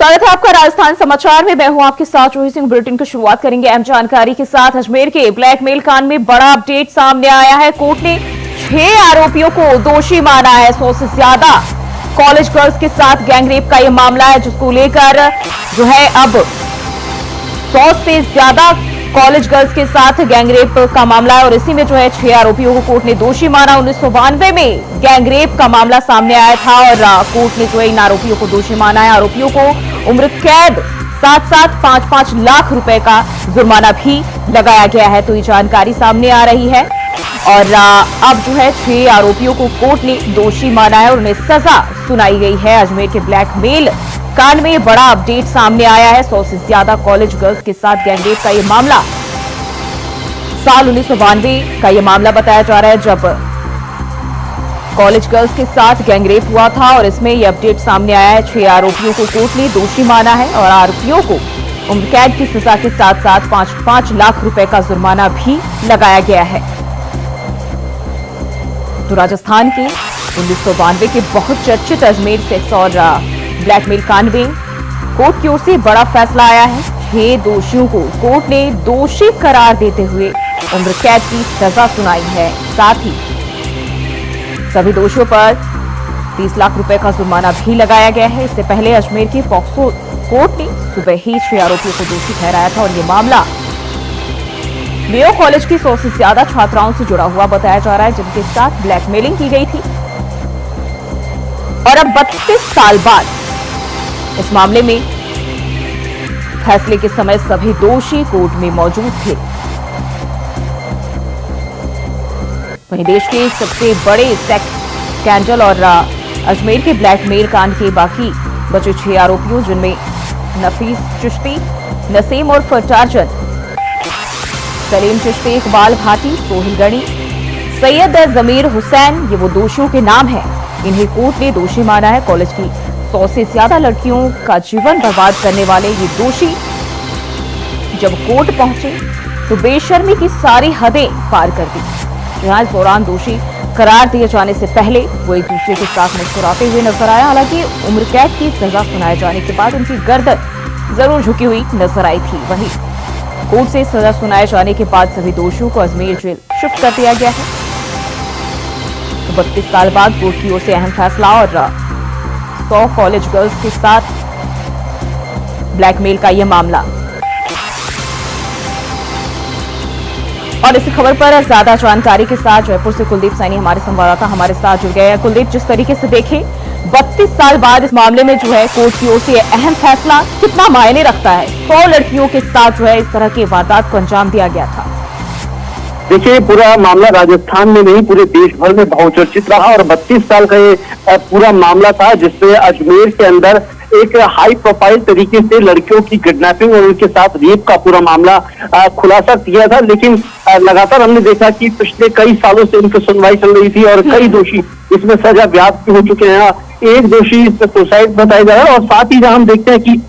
स्वागत है आपका राजस्थान समाचार में। मैं हूं आपके साथ जोही सिंह। बुलेटिन की शुरुआत करेंगे अहम जानकारी के साथ। अजमेर के ब्लैकमेल कांड में बड़ा अपडेट सामने आया है। कोर्ट ने 6 आरोपियों को दोषी माना है। 100 से ज्यादा कॉलेज गर्ल्स के साथ गैंगरेप का यह मामला है, जिसको लेकर जो है अब 100 से ज्यादा कॉलेज गर्ल्स के साथ गैंगरेप का मामला है और इसी में जो है 6 आरोपियों को कोर्ट ने दोषी माना। 1992 में गैंगरेप का मामला सामने आया था और कोर्ट ने जो है इन आरोपियों को दोषी माना है। आरोपियों को उम्र कैद साथ साथ 5-5 लाख रुपए का जुर्माना भी लगाया गया है। तो ये जानकारी सामने आ रही है और अब जो है 6 आरोपियों को कोर्ट ने दोषी माना है और उन्हें सजा सुनाई गई है। अजमेर के ब्लैकमेल कांड में बड़ा अपडेट सामने आया है। 100 से ज्यादा कॉलेज गर्ल्स के साथ गैंगरेप का यह मामला साल 1992 का यह मामला बताया जा रहा है, जब कॉलेज गर्ल्स के साथ गैंगरेप हुआ था और इसमें यह अपडेट सामने आया है। 6 आरोपियों को कोर्ट ने दोषी माना है और आरोपियों को उम्र कैद की सजा के साथ साथ 5-5 लाख रुपए का जुर्माना भी लगाया गया है। तो राजस्थान के 1992 के बहुत चर्चित अजमेर सेक्स और ब्लैकमेल कांड में कोर्ट की ओर से बड़ा फैसला आया है। 6 दोषियों को कोर्ट ने दोषी करार देते हुए उम्र कैद की सजा सुनाई है। साथ ही सभी दोषियों पर 30 लाख रुपए का जुर्माना भी लगाया गया है। इससे पहले अजमेर की पॉक्सो कोर्ट ने सुबह ही 6 आरोपियों को दोषी ठहराया था और यह मामला मेयो कॉलेज की 100 से ज्यादा छात्राओं से जुड़ा हुआ बताया जा रहा है, जिनके साथ ब्लैकमेलिंग की गई थी। और अब 32 साल बाद इस मामले में फैसले के समय सभी दोषी कोर्ट में मौजूद थे। वहीं देश के सबसे बड़े सेक्स स्कैंडल और अजमेर के ब्लैकमेल कांड के बाकी बचे 6 आरोपियों, जिनमें नफीस चिश्ती, नसीम और फटार्जन, सलीम चिश्ती, इकबाल भाटी, सोहिल गणी, सैयद जमीर हुसैन, ये वो दोषियों के नाम हैं। इन्हें कोर्ट ने दोषी माना है। कॉलेज की 100 से ज्यादा लड़कियों का जीवन बर्बाद करने वाले ये दोषी जब कोर्ट पहुंचे तो बेशर्मी की सारी हदें पार कर दी। जहां इस दौरान दोषी करार दिए जाने से पहले वो एक दूसरे के साथ मुस्कुराते हुए नजर आया। हालांकि उम्र कैद की सजा सुनाए जाने के बाद उनकी गर्दन जरूर झुकी हुई नजर आई थी। वहीं कोर्ट से सजा सुनाए जाने के बाद सभी दोषियों को अजमेर जेल शिफ्ट कर दिया गया है। तो 32 साल बाद कोर्ट की ओर से अहम फैसला और 100 कॉलेज गर्ल्स के साथ ब्लैकमेल का यह मामला। और इस खबर पर ज्यादा जानकारी के साथ जयपुर से कुलदीप सैनी हमारे संवाददाता हमारे साथ जुड़ गए हैं। कुलदीप, जिस तरीके से देखें 32 साल बाद इस मामले में जो है कोर्ट की ओर से अहम फैसला कितना मायने रखता है? 100 लड़कियों के साथ जो है इस तरह की वारदात को अंजाम दिया गया था। देखिए, पूरा मामला राजस्थान में नहीं पूरे देश भर में बहुचर्चित रहा और 32 साल का ये पूरा मामला था, जिसमें अजमेर के अंदर एक हाई प्रोफाइल तरीके से लड़कियों की किडनैपिंग और उनके साथ रेप का पूरा मामला खुलासा किया था। लेकिन लगातार हमने देखा कि पिछले कई सालों से इनकी सुनवाई चल रही थी और कई दोषी इसमें सजा व्याप्त हो चुके हैं। एक दोषी इसमें सुसाइड बताया जा रहा है और साथ ही जहां हम देखते हैं कि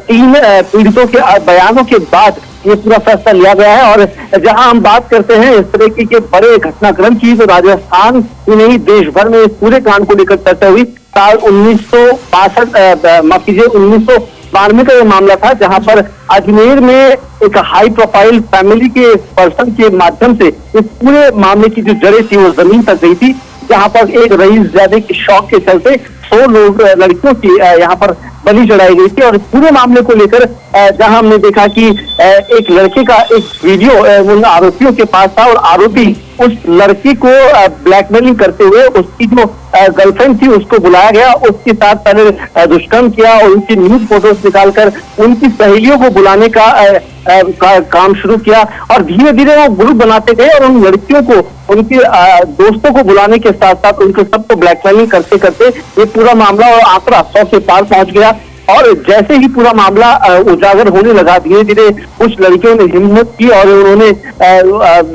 3 पीड़ितों के बयानों के बाद ये पूरा फैसला लिया गया है। और जहां हम बात करते हैं इस तरह के बड़े घटनाक्रम की, तो राजस्थान ही नहीं देश भर में इस पूरे कांड को लेकर चर्चा हुई। साल 1992 का ये मामला था, जहां पर अजमेर में एक हाई प्रोफाइल फैमिली के पर्सन के माध्यम से इस पूरे मामले की जो जड़ें थी वो जमीन तक गई थी। जहां पर एक रईसजादे के शौक के चलते 100 लोग लड़कियों की यहाँ पर बलि चढ़ाई गई थी। और इस पूरे मामले को लेकर जहां हमने देखा कि एक लड़के का एक वीडियो उन आरोपियों के पास था और आरोपी उस लड़की को ब्लैकमेलिंग करते हुए उसकी जो गर्लफ्रेंड थी उसको बुलाया गया, उसके साथ पहले दुष्कर्म किया और उनकी न्यूड फोटोज निकालकर उनकी सहेलियों को बुलाने का काम शुरू किया। और धीरे धीरे वो ग्रुप बनाते गए और उन लड़कियों को उनके दोस्तों को बुलाने के साथ साथ उनको सबको ब्लैकमेलिंग करते करते ये पूरा मामला और आंकड़ा 100 के पार पहुंच गया। और जैसे ही पूरा मामला उजागर होने लगा, धीरे धीरे कुछ लड़कियों ने हिम्मत की और उन्होंने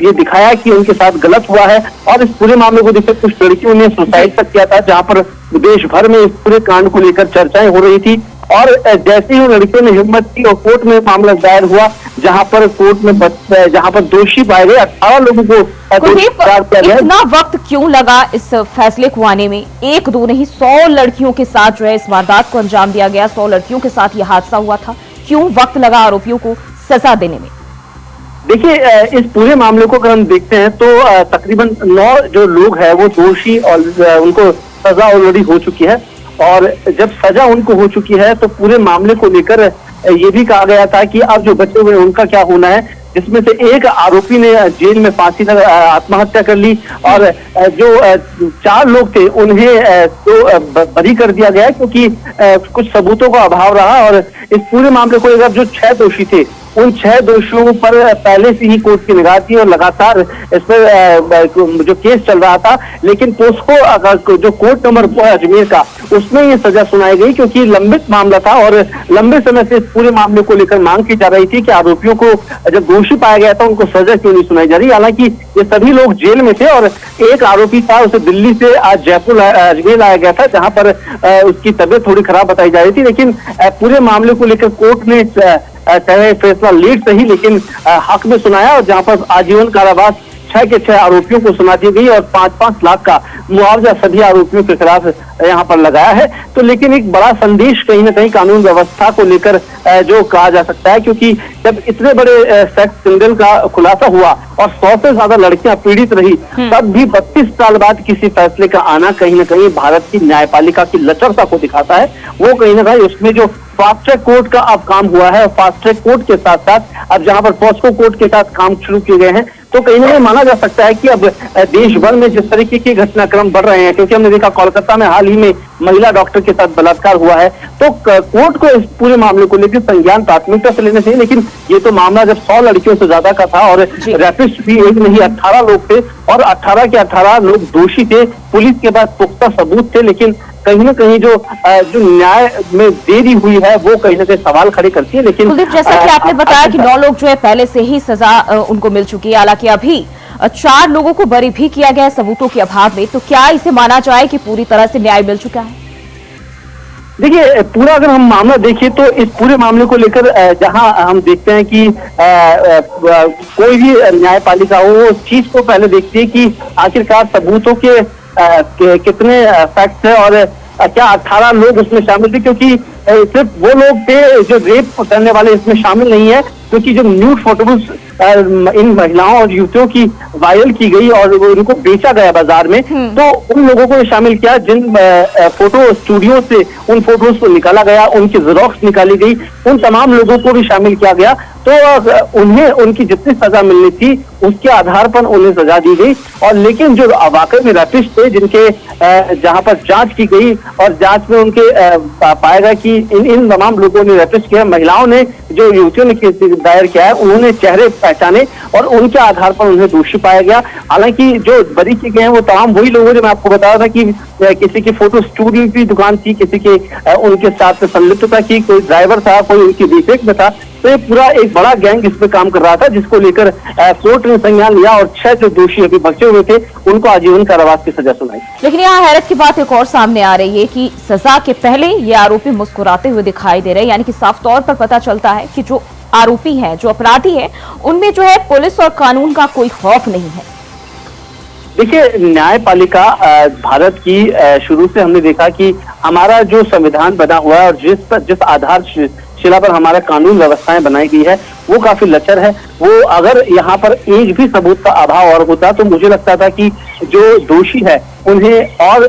ये दिखाया कि उनके साथ गलत हुआ है। और इस पूरे मामले को देखकर कुछ लड़कियों ने सुसाइड तक किया था, जहां पर देश भर में इस पूरे कांड को लेकर चर्चाएं हो रही थी। और जैसे ही उन लड़कियों ने हिम्मत की और कोर्ट में मामला दायर हुआ, जहां पर कोर्ट में जहां पर दोषी पाए गए 18 लोगों को इतना वक्त क्यों लगा इस फैसले को आने में? एक दो नहीं, 100 लड़कियों के साथ जो है इस वारदात को अंजाम दिया गया, 100 लड़कियों के साथ यह हादसा हुआ था। क्यों वक्त लगा आरोपियों को सजा देने में? देखिए, इस पूरे मामले को अगर हम देखते हैं तो तकरीबन 9 जो लोग हैं वो दोषी और उनको सजा ऑलरेडी हो चुकी है। और जब सजा उनको हो चुकी है तो पूरे मामले को लेकर ये भी कहा गया था कि अब जो बचे हुए उनका क्या होना है, जिसमें से एक आरोपी ने जेल में फांसी आत्महत्या कर ली और जो 4 लोग थे उन्हें तो बरी कर दिया गया क्योंकि कुछ सबूतों का अभाव रहा। और इस पूरे मामले को लेकर जो 6 दोषी थे उन 6 दोषियों पर पहले से ही कोर्ट की निगाह थी और लगातार इस पर जो केस चल रहा था, लेकिन पोस्को जो कोर्ट नंबर अजमेर का उसमें ये सजा सुनाई गई क्योंकि लंबित मामला था और लंबे समय से इस पूरे मामले को लेकर मांग की जा रही थी कि आरोपियों को जब दोषी पाया गया था उनको सजा क्यों नहीं सुनाई जा रही। हालांकि ये सभी लोग जेल में थे और एक आरोपी था, उसे दिल्ली से आज जयपुर अजमेर लाया गया था जहां पर उसकी तबीयत थोड़ी खराब बताई जा रही थी। लेकिन पूरे मामले को लेकर कोर्ट ने चाहे फैसला लेट सही लेकिन हक में सुनाया और जहां पर आजीवन कारावास 6 के 6 आरोपियों को सुना दी गई और 5-5 लाख का मुआवजा सभी आरोपियों के खिलाफ यहाँ पर लगाया है। तो लेकिन एक बड़ा संदेश कहीं ना कहीं कानून व्यवस्था को लेकर जो कहा जा सकता है, क्योंकि जब इतने बड़े सेक्स स्कैंडल का खुलासा हुआ और 100 से ज्यादा लड़कियां पीड़ित रही, तब भी 32 साल बाद किसी फैसले का आना कहीं ना कहीं भारत की न्यायपालिका की लचरता को दिखाता है। वो कहीं ना कहीं उसमें जो फास्ट ट्रैक कोर्ट का अब काम हुआ है, फास्ट ट्रैक कोर्ट के साथ साथ अब जहां पर पॉस्को कोर्ट के साथ काम शुरू किए गए हैं, तो कहीं ना कहीं माना जा सकता है कि अब देश भर में जिस तरीके के घटनाक्रम बढ़ रहे हैं, क्योंकि हमने देखा कोलकाता में हाल ही में महिला डॉक्टर के साथ बलात्कार हुआ है, तो कोर्ट को इस पूरे मामले को लेकर संज्ञान प्राथमिकता से लेना चाहिए। लेकिन ये तो मामला जब 100 लड़कियों से ज्यादा का था और रैपिस्ट भी एक नहीं 18 लोग थे और 18 के 18 लोग दोषी थे, पुलिस के पास पुख्ता सबूत थे, लेकिन कहीं ना कहीं जो न्याय में देरी हुई है वो कहीं ना कहीं सवाल खड़े करती है। लेकिन कुलदीप, जैसा कि आपने बताया कि 9 लोग जो है पहले से ही सजा उनको मिल चुकी है, हालांकि अभी 4 लोगों को बरी भी किया गया है सबूतों के अभाव में, तो क्या इसे माना जाए कि पूरी तरह से न्याय मिल चुका है? देखिए, पूरा अगर हम मामला देखें तो इस पूरे मामले को लेकर जहां हम देखते हैं कि कोई भी न्यायपालिका हो उस चीज को पहले देखती है कि आखिरकार सबूतों के कितने फैक्ट्स है और क्या 18 लोग उसमें शामिल थे, क्योंकि सिर्फ वो लोग थे जो रेप करने वाले इसमें शामिल नहीं है, क्योंकि जो न्यूड फोटोज इन महिलाओं और युवतियों की वायरल की गई और उनको बेचा गया बाजार में, तो उन लोगों को शामिल किया जिन फोटो स्टूडियो से उन फोटोज को निकाला गया, उनकी जेरॉक्स निकाली गई, उन तमाम लोगों को भी शामिल किया गया। तो उन्हें उनकी जितनी सजा मिलनी थी उसके आधार पर उन्हें सजा दी गई। और लेकिन जो वाकई में रैपिस्ट थे जिनके जहां पर जांच की गई और जांच में उनके पाया गया कि इन तमाम लोगों ने रैपिस्ट किया, महिलाओं ने जो युवतियों ने केस दायर किया है उन्होंने चेहरे पहचाने और उनके आधार पर उन्हें दोषी पाया गया। हालांकि जो बरी किए गए हैं वो तमाम वही लोग जो मैं आपको बता रहा था कि किसी की फोटो स्टूडियो की दुकान थी, किसी के उनके साथ संलिप्तता की, कोई ड्राइवर था, कोई उनकी देखरेख में था, तो ये पूरा एक बड़ा गैंग इस पे काम कर रहा था, जिसको लेकर कोर्ट ने संज्ञान लिया और 6 जो दोषी अभी बचे हुए थे उनको आजीवन कारावास की सजा सुनाई। लेकिन यहाँ हैरत की बात एक और सामने आ रही है कि सजा के पहले ये आरोपी मुस्कुराते हुए दिखाई दे रहे हैं, यानी कि साफ तौर पर पता चलता है कि जो आरोपी है, जो अपराधी है, उनमें जो है पुलिस और कानून का कोई खौफ नहीं है। देखिए, न्यायपालिका भारत की शुरू से हमने देखा कि हमारा जो संविधान बना हुआ है और जिस आधार शिला पर हमारा कानून व्यवस्थाएं बनाई गई है वो काफी लचर है। वो अगर यहाँ पर एक भी सबूत का अभाव और होता तो मुझे लगता था कि जो दोषी है उन्हें और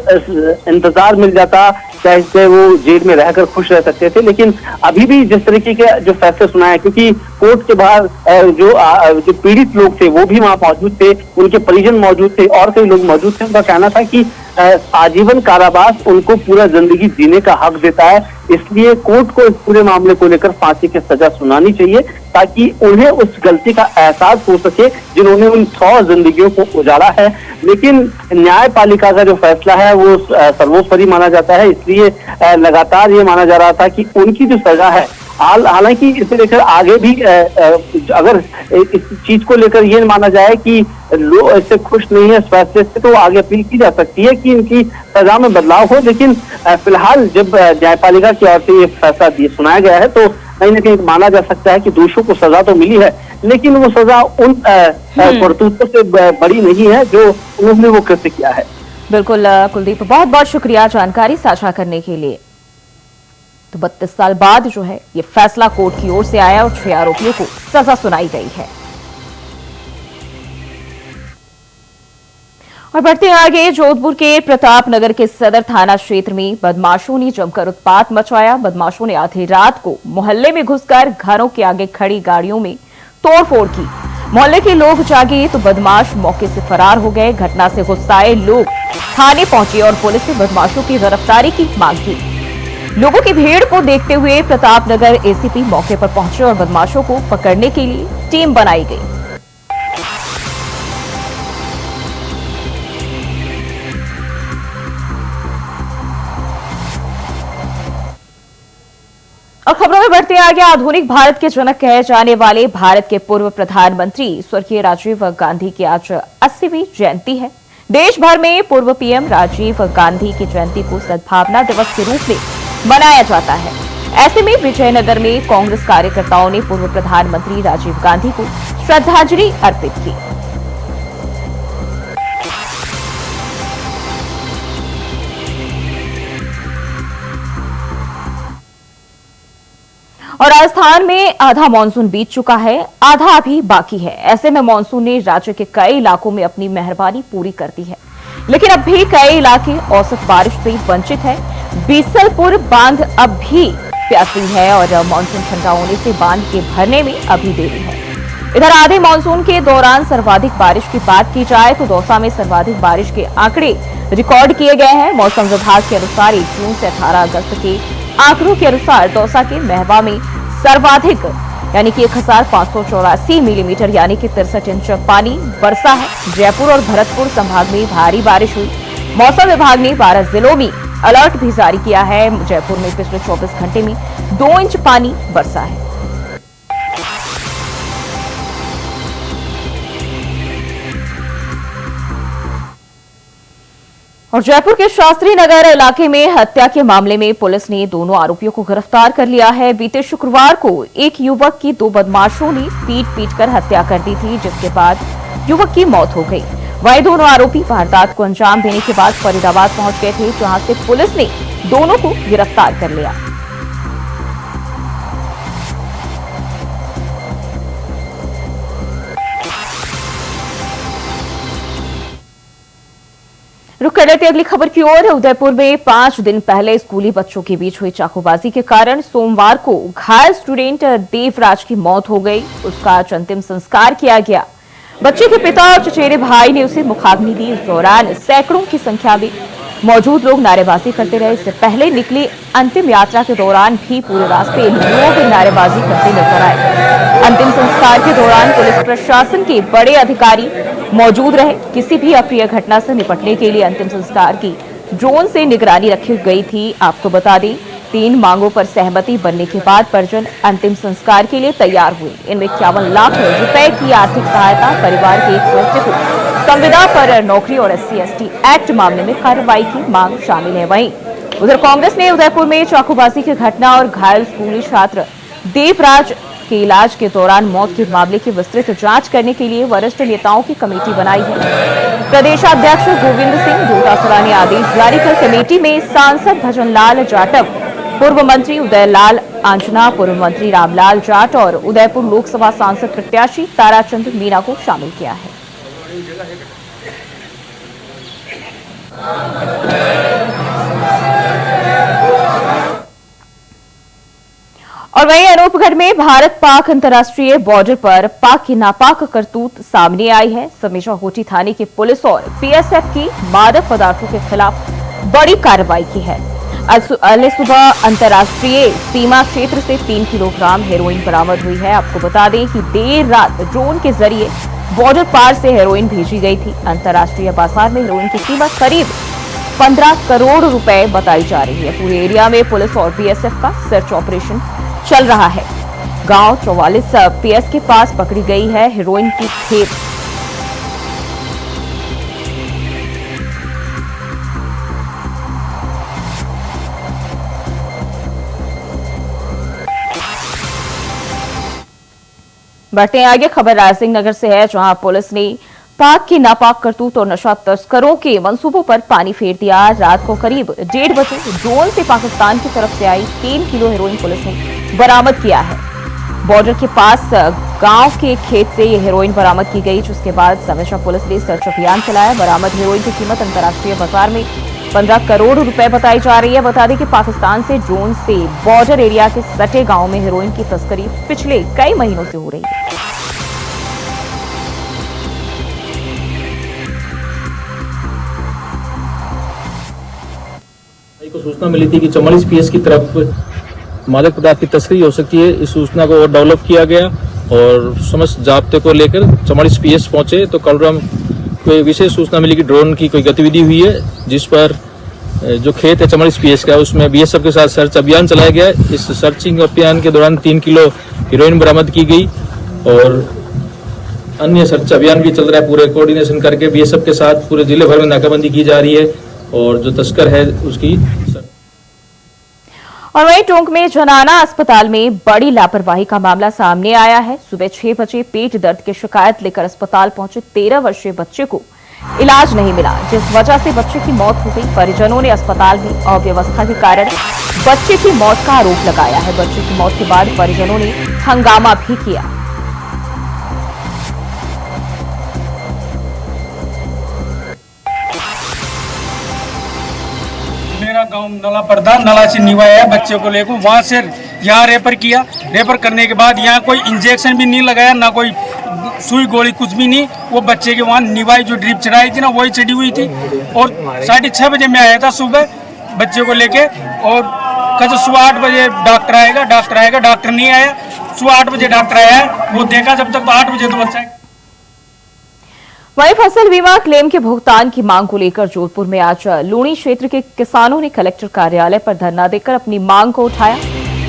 इंतजार मिल जाता, चाहे वो जेल में रहकर खुश रह सकते थे। लेकिन अभी भी जिस तरीके के जो फैसले सुनाए, क्योंकि कोर्ट के बाहर जो पीड़ित लोग थे वो भी वहां मौजूद थे, उनके परिजन मौजूद थे और कई लोग मौजूद थे, उनका कहना था कि आजीवन कारावास उनको पूरा जिंदगी जीने का हक देता है, इसलिए कोर्ट को इस पूरे मामले को लेकर फांसी की सजा सुनानी चाहिए ताकि उन्हें उस गलती का एहसास हो सके जिन्होंने उन 100 जिंदगियों को उजाड़ा है। लेकिन न्यायपालिका का जो फैसला है वो सर्वोपरि माना जाता है, इसलिए लगातार ये माना जा रहा था कि उनकी जो सजा है हालांकि इसे लेकर आगे भी अगर इस चीज को लेकर ये माना जाए कि लोग इससे खुश नहीं है इस फैसले से, तो आगे अपील की जा सकती है कि इनकी सजा में बदलाव हो। लेकिन फिलहाल जब न्यायपालिका की ओर से ये फैसला सुनाया गया है, तो कहीं ना कहीं माना जा सकता है कि दोषियों को सजा तो मिली है, लेकिन वो सजा उन करतूतों से बड़ी नहीं है जो उन्होंने वो कृत्य किया है। बिल्कुल कुलदीप, बहुत बहुत शुक्रिया जानकारी साझा करने के लिए। तो 32 साल बाद जो है ये फैसला कोर्ट की ओर से आया और 6 आरोपियों को सजा सुनाई गई है। और बढ़ते आगे, जोधपुर के प्रताप नगर के सदर थाना क्षेत्र में बदमाशों ने जमकर उत्पात मचाया। बदमाशों ने आधी रात को मोहल्ले में घुसकर घरों के आगे खड़ी गाड़ियों में तोड़फोड़ की। मोहल्ले के लोग जागे तो बदमाश मौके से फरार हो गए। घटना से गुस्साए लोग थाने पहुंचे और पुलिस से बदमाशों की गिरफ्तारी की मांग की। लोगों की भीड़ को देखते हुए प्रतापनगर एसीपी मौके पर पहुंचे और बदमाशों को पकड़ने के लिए टीम बनाई गई। और खबरों में बढ़ते आगे, आधुनिक भारत के जनक कहे जाने वाले भारत के पूर्व प्रधानमंत्री स्वर्गीय राजीव गांधी की आज 80वीं जयंती है। देश भर में पूर्व पीएम राजीव गांधी की जयंती को सद्भावना दिवस के रूप में मनाया जाता है। ऐसे में विजयनगर में कांग्रेस कार्यकर्ताओं ने पूर्व प्रधानमंत्री राजीव गांधी को श्रद्धांजलि अर्पित की। और राजस्थान में आधा मानसून बीत चुका है, आधा अभी बाकी है। ऐसे में मानसून ने राज्य के कई इलाकों में अपनी मेहरबानी पूरी कर दी है, लेकिन अब भी कई इलाके औसत बारिश से वंचित है। बीसलपुर बांध अब भी प्यासी है और मानसून ठंडा होने से बांध के भरने में अभी देरी है। इधर आधे मानसून के दौरान सर्वाधिक बारिश की बात की जाए तो दौसा में सर्वाधिक बारिश के आंकड़े रिकॉर्ड किए गए हैं। मौसम विभाग के अनुसार 1 जून से 18 अगस्त के आंकड़ों के अनुसार दौसा के महवा में सर्वाधिक यानी कि 1584 मिलीमीटर यानी कि 63 इंच पानी बरसा है। जयपुर और भरतपुर संभाग में भारी बारिश हुई। मौसम विभाग ने 12 जिलों में अलर्ट भी जारी किया है। जयपुर में पिछले 24 घंटे में 2 इंच पानी बरसा है। और जयपुर के शास्त्री नगर इलाके में हत्या के मामले में पुलिस ने दोनों आरोपियों को गिरफ्तार कर लिया है। बीते शुक्रवार को एक युवक की 2 बदमाशों ने पीट कर हत्या कर दी थी, जिसके बाद युवक की मौत हो गई। वहीं दोनों आरोपी वारदात को अंजाम देने के बाद फरीदाबाद पहुंच गए थे, जहां से पुलिस ने दोनों को गिरफ्तार कर लिया। रुक कर लेते अगली खबर की ओर। उदयपुर में 5 दिन पहले स्कूली बच्चों के बीच हुई चाकूबाजी के कारण सोमवार को घायल स्टूडेंट देवराज की मौत हो गई। उसका आज अंतिम संस्कार किया गया। बच्चे के पिता और चचेरे भाई ने उसे मुखाग्नि दी। इस दौरान सैकड़ों की संख्या में मौजूद लोग नारेबाजी करते रहे। इससे पहले निकली अंतिम यात्रा के दौरान भी पूरे रास्ते लोग नारेबाजी करते नजर आए। अंतिम संस्कार के दौरान पुलिस प्रशासन के बड़े अधिकारी मौजूद रहे। किसी भी अप्रिय घटना से निपटने के लिए अंतिम संस्कार की ड्रोन से निगरानी रखी गई थी। आपको बता दें, 3 मांगों पर सहमति बनने के बाद परिजन अंतिम संस्कार के लिए तैयार हुए। इनमें 51 लाख रुपए की आर्थिक सहायता, परिवार के एक सदस्य को संविदा पर नौकरी और SC/ST एक्ट मामले में कार्रवाई की मांग शामिल है। वहीं उधर कांग्रेस ने उदयपुर में चाकूबाजी की घटना और घायल स्कूली छात्र देवराज के इलाज के दौरान मौत के मामले की विस्तृत जांच करने के लिए वरिष्ठ नेताओं की कमेटी बनाई है। प्रदेशाध्यक्ष गोविंद सिंह डोटासरा ने आदेश जारी कर कमेटी में सांसद भजनलाल जाटव, पूर्व मंत्री उदयलाल आंजना, पूर्व मंत्री रामलाल जाट और उदयपुर लोकसभा सांसद प्रत्याशी ताराचंद मीणा को शामिल किया है। और वहीं अनूपगढ़ में भारत पाक अंतर्राष्ट्रीय बॉर्डर पर पाक की नापाक करतूत सामने आई है। समेजा होठी थाने की पुलिस और PSF की मादक पदार्थों के खिलाफ बड़ी कार्रवाई की है। आज सुबह अंतर्राष्ट्रीय सीमा क्षेत्र से 3 किलोग्राम हेरोइन बरामद हुई है। आपको बता दें कि देर रात ड्रोन के जरिए बॉर्डर पार से हेरोइन भेजी गई थी। अंतर्राष्ट्रीय बाजार में हेरोइन की कीमत करीब 15 करोड़ रुपए बताई जा रही है। पूरे एरिया में पुलिस और BSF का सर्च ऑपरेशन चल रहा है। गांव 44 PS के पास पकड़ी गई है हेरोइन की खेप। बढ़ते हैं आगे, खबर रायसिंह नगर से है, जहां पुलिस ने पाक की नापाक करतूत और नशा तस्करों के मंसूबों पर पानी फेर दिया। रात को करीब 1:30 बजे ड्रोन से पाकिस्तान की तरफ से आई 3 किलो हेरोइन पुलिस ने बरामद किया है। बॉर्डर के पास गांव के खेत से ये हेरोइन बरामद की गई, जिसके बाद समेशा पुलिस ने सर्च अभियान चलाया। बरामद हेरोइन की कीमत अंतर्राष्ट्रीय बाजार में 15 करोड़ रुपए बताई जा रही है। बता दें कि पाकिस्तान से ड्रोन से बॉर्डर एरिया के सटे गांव में हेरोइन की तस्करी पिछले कई महीनों से हो रही है। को सूचना मिली थी कि 44 PS की तरफ मादक पदार्थ की तस्करी हो सकती है। इस सूचना को और डेवलप किया गया और समस्त जाब्ते को लेकर 44 PS पहुंचे तो कलरम को एक विशेष सूचना मिली कि ड्रोन की कोई गतिविधि हुई है, जिस पर जो खेत है 44 PS का उसमें BSF के साथ सर्च अभियान चलाया गया। इस सर्चिंग अभियान के दौरान 3 किलो हीरोइन बरामद की गई और अन्य सर्च अभियान भी चल रहा है। पूरे कोऑर्डिनेशन करके BSF के साथ पूरे जिले भर में नाकाबंदी की जा रही है और जो तस्कर है उसकी। और वहीं टोंक में जनाना अस्पताल में बड़ी लापरवाही का मामला सामने आया है। सुबह 6 बजे पेट दर्द की शिकायत लेकर अस्पताल पहुंचे 13 वर्षीय बच्चे को इलाज नहीं मिला, जिस वजह से बच्चे की मौत हो गई। परिजनों ने अस्पताल में अव्यवस्था के कारण बच्चे की मौत का आरोप लगाया है। बच्चे की मौत के बाद परिजनों ने हंगामा भी किया। मेरा गांव नला पड़ता, नला से निवाया बच्चे को लेकर वहां से यहाँ रेफर किया। रेफर करने के बाद यहाँ कोई इंजेक्शन भी नहीं लगाया, ना कोई सुई गोली कुछ भी नहीं। वो बच्चे के वहाँ निवाई जो ड्रिप चढ़ाई थी ना वही चढ़ी हुई थी। और 6:30 बजे मैं आया था सुबह बच्चे को लेके और कहते सुबह 8 बजे डॉक्टर आएगा। डॉक्टर नहीं आया। सुबह 8 बजे डॉक्टर आया, वो देखा जब तक तो 8 बजे तो बच्चा। वहीं फसल बीमा क्लेम के भुगतान की मांग को लेकर जोधपुर में आज लूणी क्षेत्र के किसानों ने कलेक्टर कार्यालय पर धरना देकर अपनी मांग को उठाया।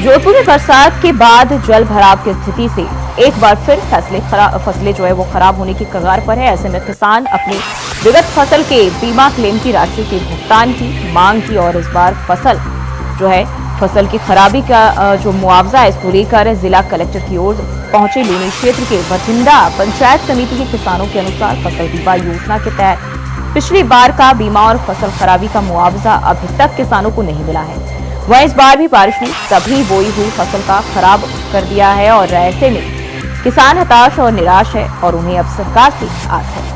जोधपुर में बरसात के बाद जल भराव की स्थिति से एक बार फिर फसलें जो है वो खराब होने की कगार पर है। ऐसे में किसान अपनी विगत फसल के बीमा क्लेम की राशि के भुगतान की मांग की और इस बार फसल की खराबी का जो मुआवजा है इसको लेकर जिला कलेक्टर की ओर पहुंचे। लूणी क्षेत्र के बठिंडा पंचायत समिति के किसानों के अनुसार फसल बीमा योजना के तहत पिछली बार का बीमा और फसल खराबी का मुआवजा अभी तक किसानों को नहीं मिला है। वहीं इस बार भी बारिश ने सभी बोई हुई फसल का खराब कर दिया है और ऐसे में किसान हताश और निराश है और उन्हें अब सरकार से आस है।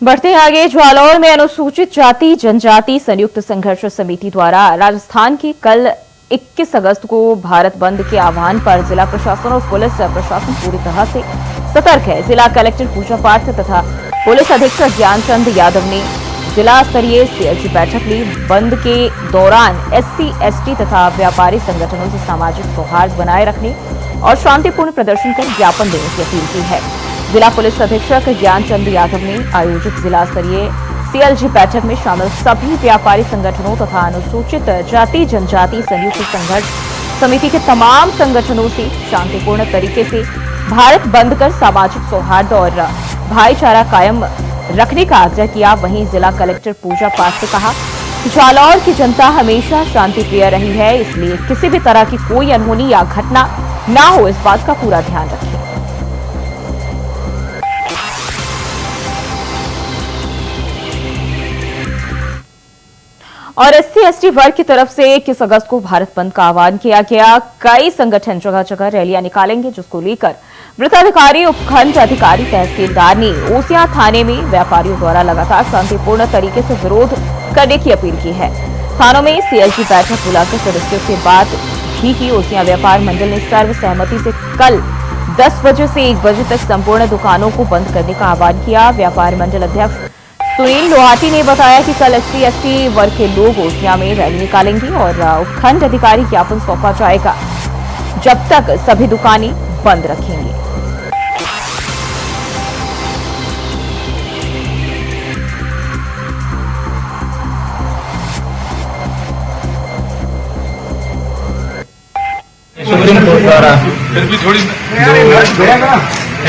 बढ़ते आगे, जालौर में अनुसूचित जाति जनजाति संयुक्त संघर्ष समिति द्वारा राजस्थान की कल 21 अगस्त को भारत बंद के आह्वान पर जिला प्रशासन और पुलिस प्रशासन पूरी तरह से सतर्क है। जिला कलेक्टर पूजा पाठ तथा पुलिस अधीक्षक ज्ञानचंद यादव ने जिला स्तरीय CLG बैठक ली। बंद के दौरान SC, ST तथा व्यापारी संगठनों से सामाजिक सौहार्द बनाए रखने और शांतिपूर्ण प्रदर्शन कर ज्ञापन देने की अपील की है। जिला पुलिस अधीक्षक ज्ञानचंद यादव ने आयोजित जिला स्तरीय CLG बैठक में शामिल सभी व्यापारी संगठनों तथा अनुसूचित जाति जनजाति संयुक्त संघर्ष समिति के तमाम संगठनों से शांतिपूर्ण तरीके से भारत बंद कर सामाजिक सौहार्द और भाईचारा कायम रखने का आग्रह किया। वहीं जिला कलेक्टर पूजा पाठ ने कहा कि जालौर की जनता हमेशा शांति प्रिय रही है, इसलिए किसी भी तरह की कोई अनहोनी या घटना न हो, इस बात का पूरा ध्यान रखें। और SC, ST वर्ग की तरफ से 21 अगस्त को भारत बंद का आह्वान किया गया। कई संगठन जगह जगह रैलियां निकालेंगे, जिसको लेकर वृत्ताधिकारी, उपखंड अधिकारी, तहसीलदार ने ओसियां थाने में व्यापारियों द्वारा लगातार शांतिपूर्ण तरीके से विरोध करने की अपील की है। थानों में CLG बैठक बुलाकर सदस्यों से बात भी की। ओसियां व्यापार मंडल ने सर्वसहमति से कल 10 बजे से 1 बजे तक संपूर्ण दुकानों को बंद करने का आह्वान किया। व्यापार मंडल अध्यक्ष सुनील लोहाटी ने बताया कि कल SC, ST वर्ग के लोग ओसियां में रैली निकालेंगे और उपखंड अधिकारी ज्ञापन सौंपा जाएगा, जब तक सभी दुकानें बंद रखेंगे। सुप्रीम कोर्ट द्वारा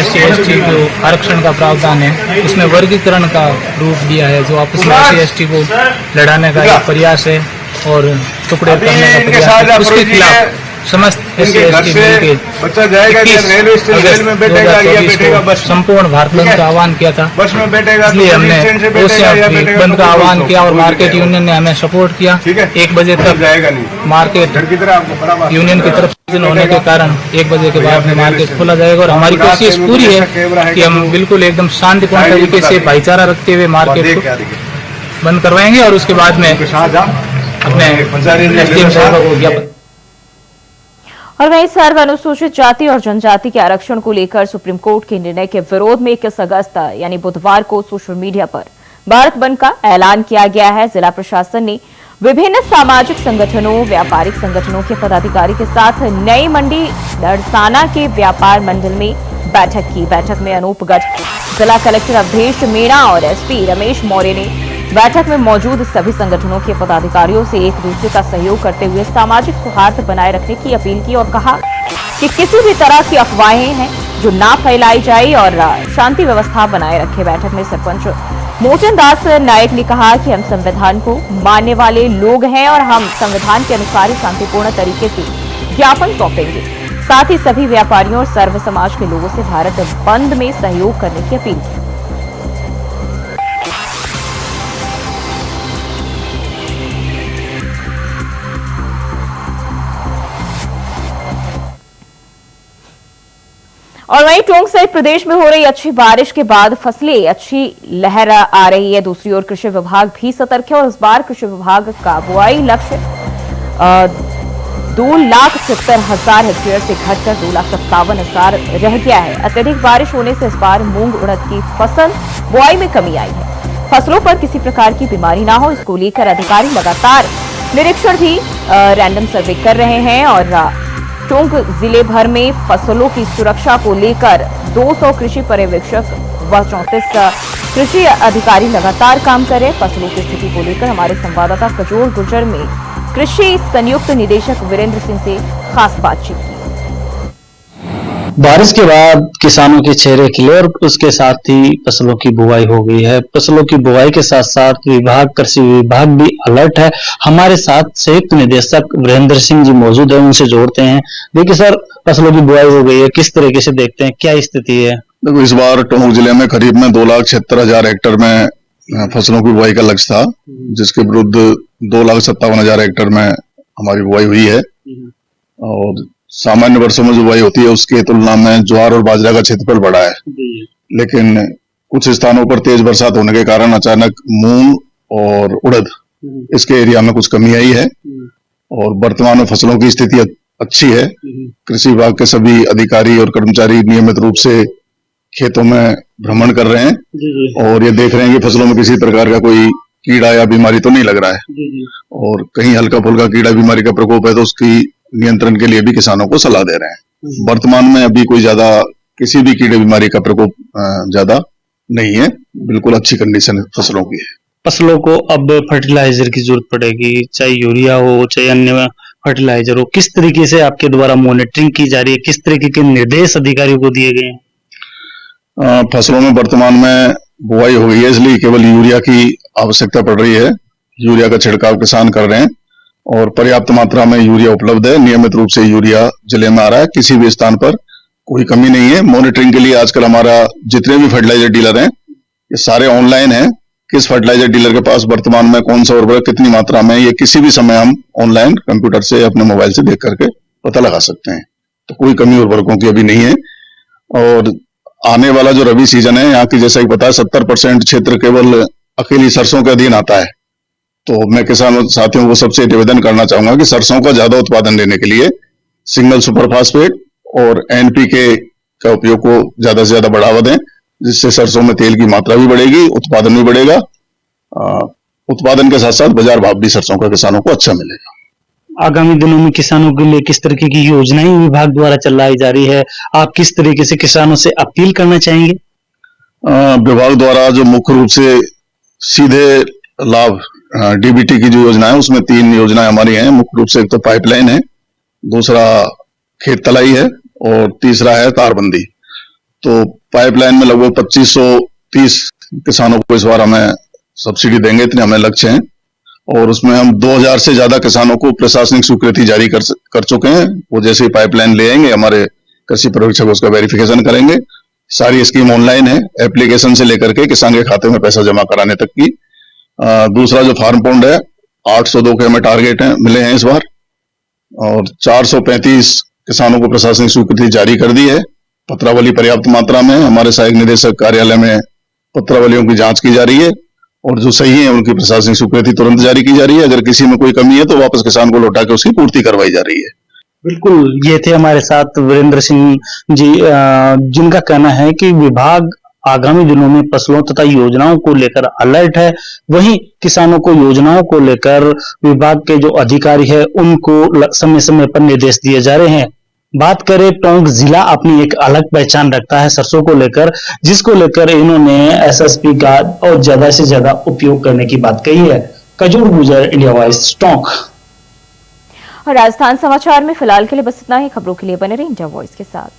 SC/ST को आरक्षण का प्रावधान है, उसमें वर्गीकरण का रूप दिया है, जो आपस में SC/ST को लड़ाने का एक प्रयास है और टुकड़े करने का प्रयास है। उसके खिलाफ समस्त SC/ST मिलकर 21 अगस्त 2024 को संपूर्ण भारत बंद का आह्वान किया था। इसलिए हमने बंद का आह्वान किया और मार्केट यूनियन ने हमें सपोर्ट किया। 1 बजे तक मार्केट यूनियन की तरफ से होने के कारण 1 बजे के बाद में मार्केट खोला जाएगा और हमारी कोशिश पूरी है कि हम बिल्कुल एकदम शांतिपूर्ण तरीके से भाईचारा रखते हुए मार्केट को बंद करवाएंगे और उसके बाद में अपने SDM साहब को ज्ञापन। और वहीं सर्व अनुसूचित जाति और जनजाति के आरक्षण को लेकर सुप्रीम कोर्ट के निर्णय के विरोध में 21 अगस्त यानी बुधवार को सोशल मीडिया पर भारत बंद का ऐलान किया गया है। जिला प्रशासन ने विभिन्न सामाजिक संगठनों, व्यापारिक संगठनों के पदाधिकारी के साथ नई मंडी दड़साना के व्यापार मंडल में बैठक की। बैठक में अनूप गढ़, जिला कलेक्टर अवधेश मीणा और SP रमेश मौर्य ने बैठक में मौजूद सभी संगठनों के पदाधिकारियों से एक दूसरे का सहयोग करते हुए सामाजिक सौहार्द बनाए रखने की अपील की और कहा कि किसी भी तरह की अफवाहें हैं जो ना फैलाई जाए और शांति व्यवस्था बनाए रखे। बैठक में सरपंच मोचन दास नायक ने कहा कि हम संविधान को मानने वाले लोग हैं और हम संविधान के अनुसार ही शांतिपूर्ण तरीके से ज्ञापन सौंपेंगे। साथ ही सभी व्यापारियों और सर्व समाज के लोगों से भारत बंद में सहयोग करने की अपील की। और वहीं टोंक सहित प्रदेश में हो रही अच्छी बारिश के बाद फसलें अच्छी लहर आ रही है। दूसरी ओर कृषि विभाग भी सतर्क है और इस बार कृषि विभाग का बुआई लक्ष्य 2,70,000 हेक्टेयर से घटकर 2,57,000 रह गया है। अत्यधिक बारिश होने से इस बार मूंग उड़द की फसल बुआई में कमी आई है। फसलों पर किसी प्रकार की बीमारी ना हो, इसको लेकर अधिकारी लगातार निरीक्षण भी रैंडम सर्वे कर रहे हैं और टोंक जिले भर में फसलों की सुरक्षा को लेकर 200 कृषि पर्यवेक्षक व 34 कृषि अधिकारी लगातार काम कर रहे हैं। फसलों की स्थिति को लेकर हमारे संवाददाता कजोर गुर्जर में कृषि संयुक्त निदेशक वीरेंद्र सिंह से खास बातचीत की। बारिश के बाद किसानों के चेहरे खिले और उसके साथ ही फसलों की बुआई हो गई है। फसलों की बुआई के साथ साथ कृषि विभाग भी अलर्ट है। हमारे साथ संयुक्त निदेशक वीरेंद्र सिंह जी मौजूद है, उनसे जोड़ते हैं। देखिए सर, फसलों की बुआई हो गई है, किस तरीके से देखते हैं, क्या स्थिति है? देखो, इस बार टोंक जिले में करीब में 2,76,000 हेक्टेयर में फसलों की बुआई का लक्ष्य था, जिसके विरुद्ध 2,57,000 हेक्टेयर में हमारी बुआई हुई है। और सामान्य वर्षों में जो बुआई होती है उसकी तुलना में ज्वार और बाजरा का क्षेत्रफल बढ़ा है, लेकिन कुछ स्थानों पर तेज बरसात होने के कारण अचानक मूंग और उड़द इसके एरिया में कुछ कमी आई है। और वर्तमान में फसलों की स्थिति अच्छी है। कृषि विभाग के सभी अधिकारी और कर्मचारी नियमित रूप से खेतों में भ्रमण कर रहे हैं और ये देख रहे हैं कि फसलों में किसी प्रकार का कोई कीड़ा या बीमारी तो नहीं लग रहा है। और कहीं हल्का फुल्का कीड़ा बीमारी का प्रकोप है तो उसकी नियंत्रण के लिए भी किसानों को सलाह दे रहे हैं। वर्तमान में अभी कोई ज्यादा किसी भी कीड़े बीमारी का प्रकोप ज्यादा नहीं है, बिल्कुल अच्छी कंडीशन फसलों की है। फसलों को अब फर्टिलाइजर की जरूरत पड़ेगी, चाहे यूरिया हो चाहे अन्य फर्टिलाइजर हो, किस तरीके से आपके द्वारा मॉनिटरिंग की जा रही है, किस तरीके के निर्देश अधिकारियों को दिए गए हैं? फसलों में वर्तमान में बुआई हो गई है, इसलिए केवल यूरिया की आवश्यकता पड़ रही है। यूरिया का छिड़काव किसान कर रहे हैं और पर्याप्त मात्रा में यूरिया उपलब्ध है। नियमित रूप से यूरिया जिले में आ रहा है, किसी भी स्थान पर कोई कमी नहीं है। मॉनिटरिंग के लिए आजकल हमारा जितने भी फर्टिलाइजर डीलर हैं ये सारे ऑनलाइन हैं। किस फर्टिलाइजर डीलर के पास वर्तमान में कौन सा उर्वरक कितनी मात्रा में, ये किसी भी समय हम ऑनलाइन कंप्यूटर से अपने मोबाइल से देख करके पता लगा सकते हैं। तो कोई कमी उर्वरकों की अभी नहीं है। और आने वाला जो रबी सीजन है, यहाँ की जैसा कि पता है 70% क्षेत्र केवल अकेली सरसों के अधीन आता है। तो मैं किसान साथियों को सबसे निवेदन करना चाहूंगा कि सरसों का ज्यादा उत्पादन लेने के लिए सिंगल सुपर फास्फेट और NPK का उपयोग को ज्यादा से ज्यादा बढ़ावा दें, जिससे सरसों में तेल की मात्रा भी बढ़ेगी, उत्पादन भी बढ़ेगा। उत्पादन के साथ साथ बाजार भाव भी सरसों का किसानों को अच्छा मिलेगा। आगामी दिनों में किसानों के लिए किस तरीके की योजनाएं विभाग द्वारा चलाई जा रही है, आप किस तरीके से किसानों से अपील करना चाहेंगे? विभाग द्वारा जो मुख्य रूप से सीधे लाभ DBT की जो योजना है उसमें 3 योजनाएं हमारी हैं। मुख्य रूप से एक तो पाइपलाइन है, दूसरा खेत तलाई है और तीसरा है तारबंदी। तो पाइपलाइन में लगभग 2530 किसानों को इस बार हमें सब्सिडी देंगे, इतने हमें लक्ष्य हैं। और उसमें हम 2000 से ज्यादा किसानों को प्रशासनिक स्वीकृति जारी कर चुके हैं। वो जैसे ही पाइपलाइन ले आएंगे हमारे कृषि पर्यवेक्षक उसका वेरिफिकेशन करेंगे। सारी स्कीम ऑनलाइन है, एप्लीकेशन से लेकर के किसान के खाते में पैसा जमा कराने तक की। दूसरा जो फार्म पॉन्ड है 802 के हमें टारगेट मिले हैं इस बार, और 435 किसानों को प्रशासनिक स्वीकृति जारी कर दी है। पत्रावली पर्याप्त मात्रा में हमारे सहायक निदेशक कार्यालय में पत्रावलियों की जांच की जा रही है, और जो सही है उनकी प्रशासनिक स्वीकृति तुरंत जारी की जा रही है। अगर किसी में कोई कमी है तो वापस किसान को लौटा के उसकी पूर्ति करवाई जा रही है। बिल्कुल, ये थे हमारे साथ वीरेंद्र सिंह जी, जिनका कहना है कि विभाग आगामी दिनों में फसलों तथा योजनाओं को लेकर अलर्ट है। वहीं किसानों को योजनाओं को लेकर विभाग के जो अधिकारी है उनको समय समय पर निर्देश दिए जा रहे हैं। बात करें, टोंक जिला अपनी एक अलग पहचान रखता है सरसों को लेकर, जिसको लेकर इन्होंने एसएसपी का और ज्यादा से ज्यादा उपयोग करने की बात कही है। कजूर गुजर, इंडिया वॉइस, टोंक। और राजस्थान समाचार में फिलहाल के लिए बस इतना ही। खबरों के लिए बने रहिए इंडिया वॉइस के साथ।